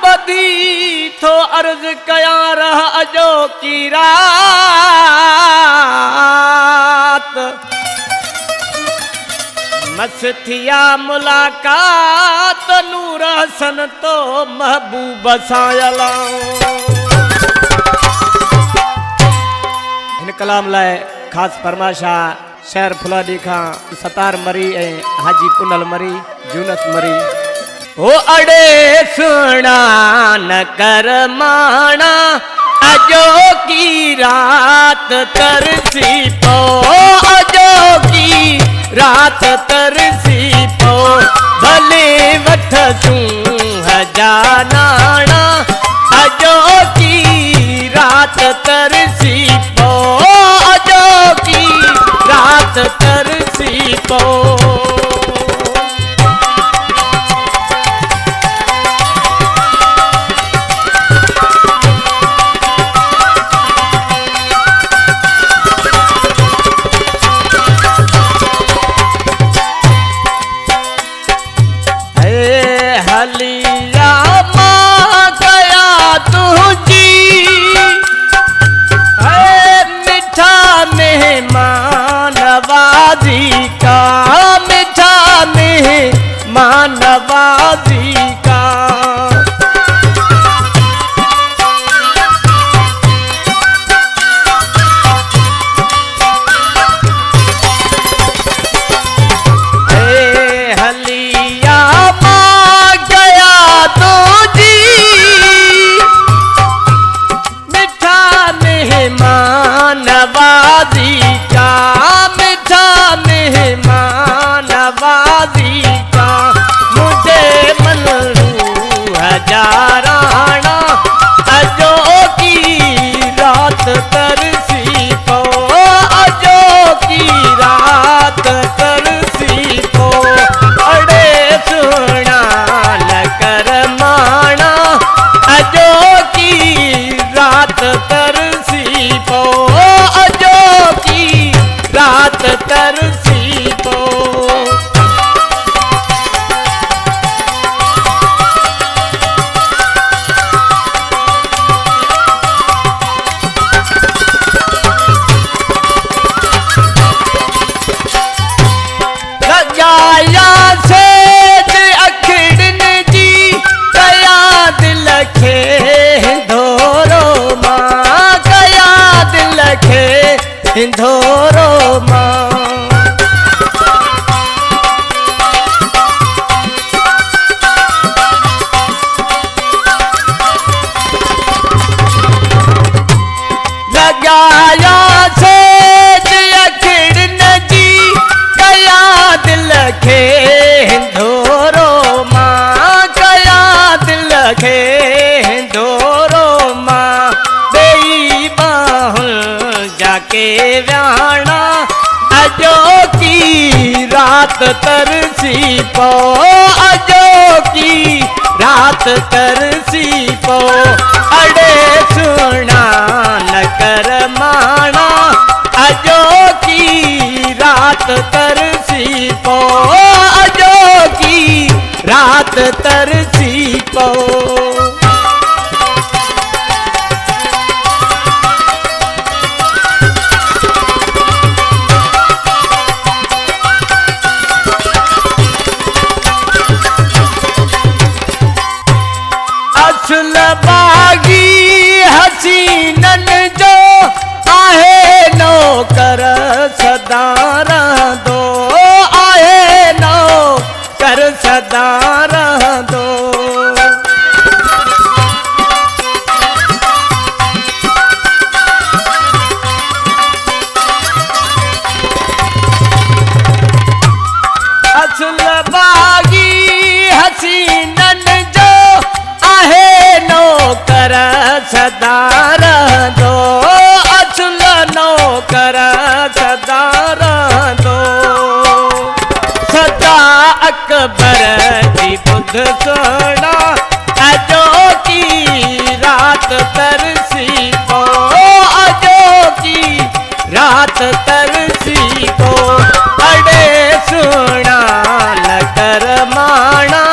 बधी थो अर्ज कया रह अजो की रात मस्थिया मुलाकात नूर हसन तो महबूब सायला इन कलाम लाए खास फरमाशा शहर फुलाडी खां सतार मरी ए हाजी पुनल मरी जूनस मरी ओ अड़े सुना न कर माना अजो की रात तरसी पो अजो की रात तरसी पो भले वठ तू हजानाना अजो की रात तरसी पो अजो की रात तरसी पो हलिया माँ गया तुझी मीठा मेहमान नवाजी का मीठा मेहमान नवाजी का हलिया नवाजी का मीठा मेहमान नवाजी का मुझे मनरू हजाराना अजो की रात तरसी पो अजो की रात तरसी पो अड़े सुना न कर माना अजो की रात तरसी पो अजो की रात तरसी पो लगाया से अखड़न जी कया दिल खे धोरो माँ कया दिल खे धोरो माँ लगाया से अखड़न जी कया दिल खे धोरो माँ कया दिल खे धोरो माँ बेई बाहुल जाके व्याणा अजो की रात तरसी पो अजो की रात तरसी पो अड़े सुना न कर माना अजो की रात तरसी पो अजो की रात तरसी पो असुल बागी हसीनन जो आहे नौकर सदा दो आहे नौकर सदा दो असुल बागी हसीनन जो आहे नौकर सदा दो असुल नौकर सदा दो सदा अकबर जी बुध सोना अजो की रात तरसी पो अजो की रात तरसी पो अड़े सुना न कर माना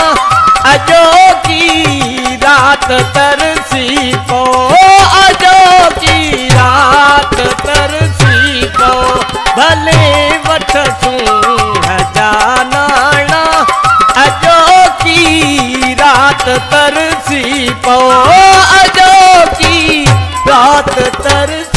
अजो की रात वठसूं हजानाणा अजो की रात तरसी पो अजो की रात तरसी